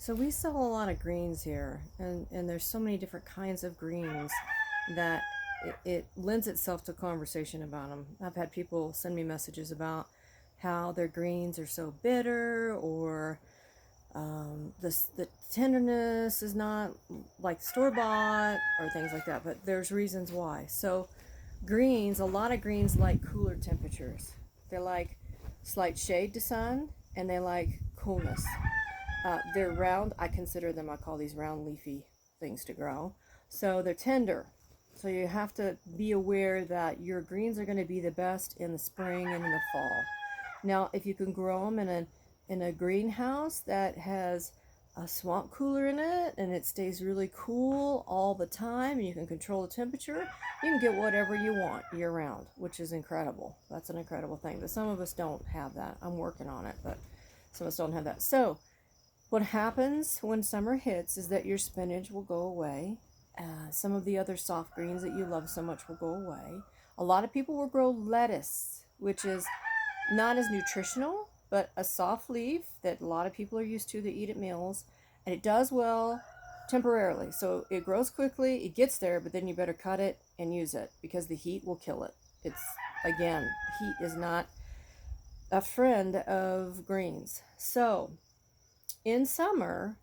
So we sell a lot of greens here, and there's so many different kinds of greens that it lends itself to conversation about them. I've had people send me messages about how their greens are so bitter, or the tenderness is not like store bought, or things like that. But there's reasons why. So greens, a lot of greens like cooler temperatures. They like slight shade to sun, and they like coolness. They're round. I consider them, I call these round leafy things to grow. So they're tender. So you have to be aware that your greens are going to be the best in the spring and in the fall. Now, if you can grow them in a greenhouse that has a swamp cooler in it, and it stays really cool all the time, and you can control the temperature, you can get whatever you want year round, which is incredible. That's an incredible thing. But some of us don't have that. I'm working on it, but some of us don't have that. So what happens when summer hits is that your spinach will go away. Some of the other soft greens that you love so much will go away. A lot of people will grow lettuce, which is not as nutritional, but a soft leaf that a lot of people are used to eat at meals, and it does well temporarily. So it grows quickly, it gets there, but then you better cut it and use it because the heat will kill it. It's, again, heat is not a friend of greens. So in summer,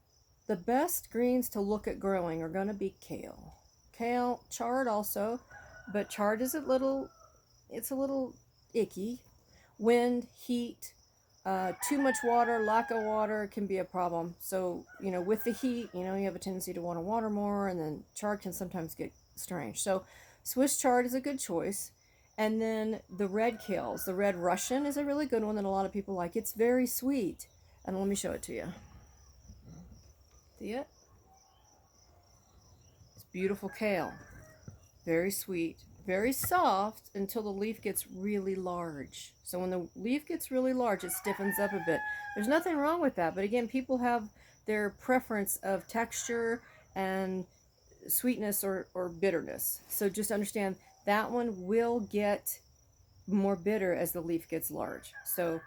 the best greens to look at growing are going to be kale. Kale, chard also, but chard is it's a little icky. Wind, heat, too much water, lack of water can be a problem. So, with the heat, you have a tendency to want to water more, and then chard can sometimes get strange. So, Swiss chard is a good choice. And then the red kales, the red Russian is a really good one that a lot of people like. It's very sweet. And let me show it to you. See it? It's beautiful kale. Very sweet. Very soft until the leaf gets really large. So when the leaf gets really large, it stiffens up a bit. There's nothing wrong with that. But again, people have their preference of texture and sweetness or bitterness. So just understand that one will get more bitter as the leaf gets large. So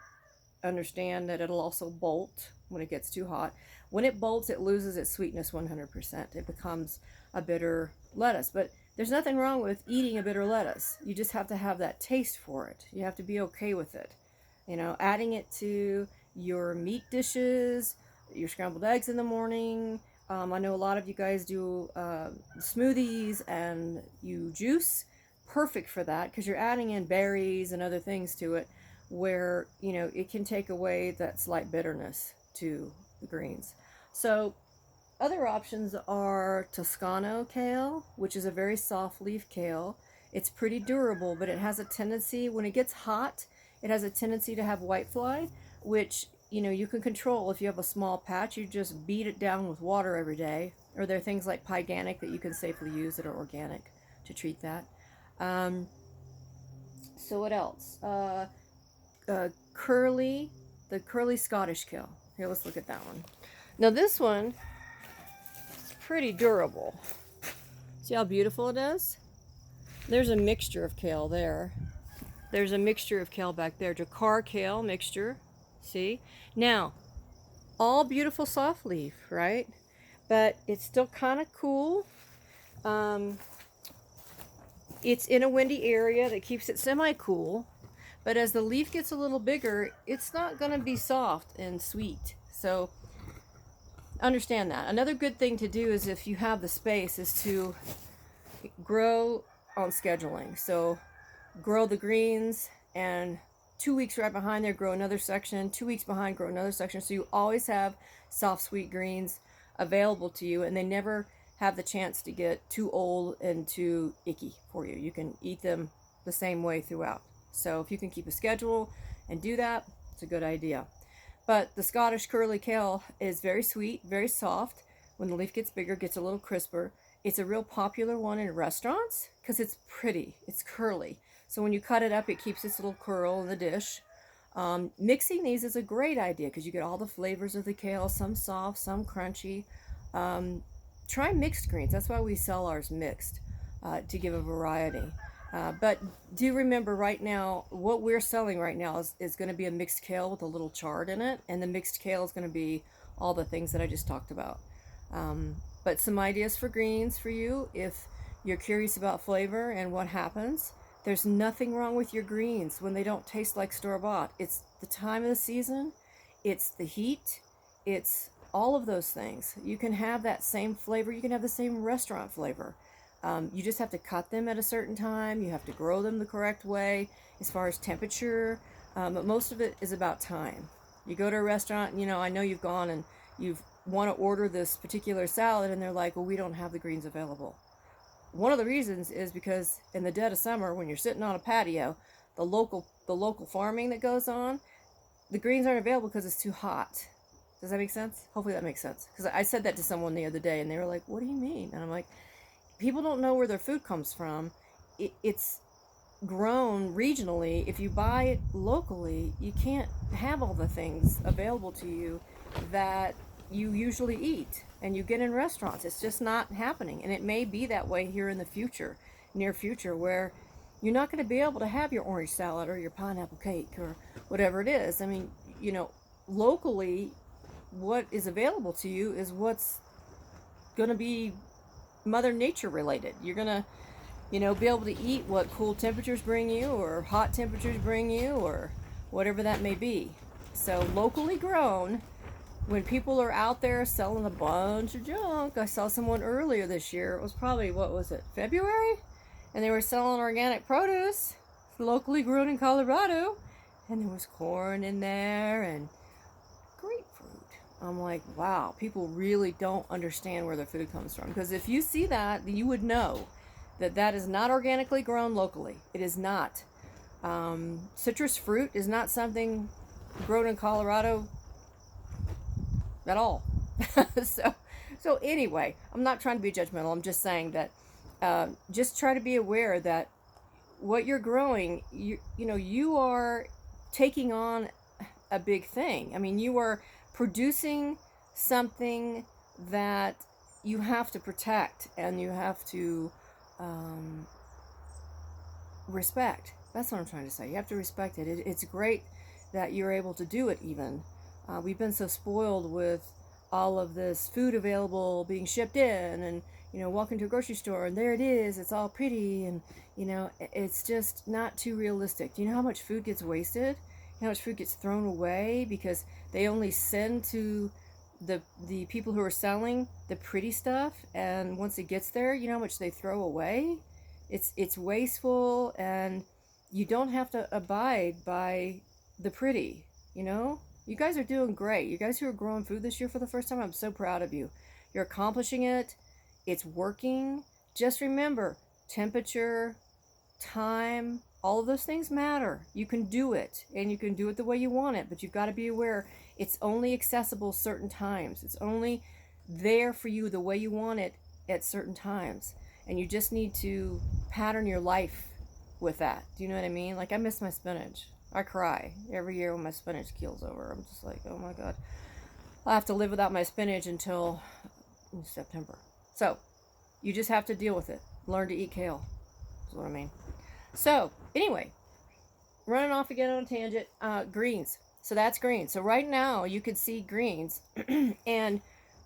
understand that it'll also bolt when it gets too hot. When it bolts, it loses its sweetness 100%. It becomes a bitter lettuce. But there's nothing wrong with eating a bitter lettuce. You just have to have that taste for it. You have to be okay with it. Adding it to your meat dishes, your scrambled eggs in the morning. I know a lot of you guys do smoothies and you juice. Perfect for that because you're adding in berries and other things to it where, it can take away that slight bitterness to the greens. So other options are Toscano kale, which is a very soft leaf kale. It's pretty durable, but it has a tendency, when it gets hot, it has a tendency to have whitefly, which, you can control. If you have a small patch, you just beat it down with water every day. Or there are things like Pyganic that you can safely use that are organic to treat that. So what else? The curly Scottish kale. Here, let's look at that one. Now this one is pretty durable. See how beautiful it is? There's a mixture of kale there. There's a mixture of kale back there. Dakar kale mixture. See? Now, all beautiful soft leaf, right? But it's still kind of cool. It's in a windy area that keeps it semi-cool. But as the leaf gets a little bigger, it's not going to be soft and sweet. So understand that. Another good thing to do is, if you have the space, is to grow on scheduling. So grow the greens, and 2 weeks right behind there, grow another section. 2 weeks behind, grow another section. So you always have soft, sweet greens available to you, and they never have the chance to get too old and too icky for you. You can eat them the same way throughout. So if you can keep a schedule and do that, it's a good idea. But the Scottish curly kale is very sweet, very soft. When the leaf gets bigger, it gets a little crisper. It's a real popular one in restaurants because it's pretty. It's curly. So when you cut it up, it keeps its little curl in the dish. Mixing these is a great idea because you get all the flavors of the kale, some soft, some crunchy. Try mixed greens. That's why we sell ours mixed, to give a variety. But do remember right now, what we're selling right now is going to be a mixed kale with a little chard in it. And the mixed kale is going to be all the things that I just talked about. But some ideas for greens for you if you're curious about flavor and what happens. There's nothing wrong with your greens when they don't taste like store-bought. It's the time of the season, it's the heat, it's all of those things. You can have that same flavor, you can have the same restaurant flavor. You just have to cut them at a certain time. You have to grow them the correct way as far as temperature. But most of it is about time. You go to a restaurant, you know, I know you've gone and you want to order this particular salad and they're like, well, we don't have the greens available. One of the reasons is because in the dead of summer, when you're sitting on a patio, the local farming that goes on, the greens aren't available because it's too hot. Does that make sense? Hopefully that makes sense. Because I said that to someone the other day and they were like, what do you mean? And I'm like, people don't know where their food comes from. It's grown regionally. If you buy it locally, you can't have all the things available to you that you usually eat and you get in restaurants. It's just not happening. And it may be that way here in the future, near future, where you're not going to be able to have your orange salad or your pineapple cake or whatever it is. I mean, you know, locally, what is available to you is what's going to be Mother Nature related. You're going to, you know, be able to eat what cool temperatures bring you or hot temperatures bring you or whatever that may be. So locally grown, when people are out there selling a bunch of junk, I saw someone earlier this year, it was probably, what was it, February? And they were selling organic produce, locally grown in Colorado, and there was corn in there and grapefruit. I'm like, wow, people really don't understand where their food comes from. Because if you see that, you would know that that is not organically grown locally. It is not. Citrus fruit is not something grown in Colorado at all. so anyway, I'm not trying to be judgmental. I'm just saying that just try to be aware that what you're growing, you know, you are taking on a big thing. I mean, you are producing something that you have to protect and you have to respect. That's what I'm trying to say. You have to respect it. It's great that you're able to do it even. We've been so spoiled with all of this food available being shipped in and, you know, walk into a grocery store and there it is, it's all pretty and, you know, it's just not too realistic. Do you know how much food gets wasted? How much food gets thrown away because they only send to the people who are selling the pretty stuff, and once it gets there, you know how much they throw away? It's wasteful, and you don't have to abide by the pretty, you know? You guys are doing great. You guys who are growing food this year for the first time, I'm so proud of you. You're accomplishing it. It's working. Just remember, temperature, time, all of those things matter. You can do it, and you can do it the way you want it, but you've got to be aware it's only accessible certain times. It's only there for you the way you want it at certain times. And you just need to pattern your life with that. Do you know what I mean? Like, I miss my spinach. I cry every year when my spinach keels over. I'm just like, oh my God. I'll have to live without my spinach until September. So, you just have to deal with it. Learn to eat kale. That's what I mean. So, anyway, running off again on a tangent, greens. So that's greens. So right now you could see greens and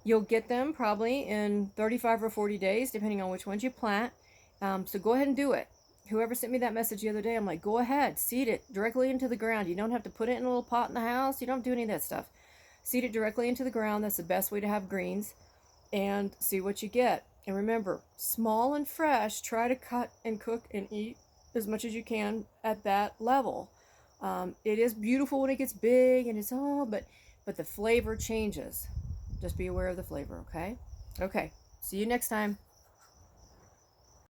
you'll get them probably in 35 or 40 days, depending on which ones you plant. So go ahead and do it. Whoever sent me that message the other day, I'm like, go ahead, seed it directly into the ground. You don't have to put it in a little pot in the house. You don't have to do any of that stuff. Seed it directly into the ground. That's the best way to have greens, and see what you get. And remember, small and fresh, try to cut and cook and eat as much as you can at that level. It is beautiful when it gets big and it's but the flavor changes. Just be aware of the flavor, okay? Okay, see you next time.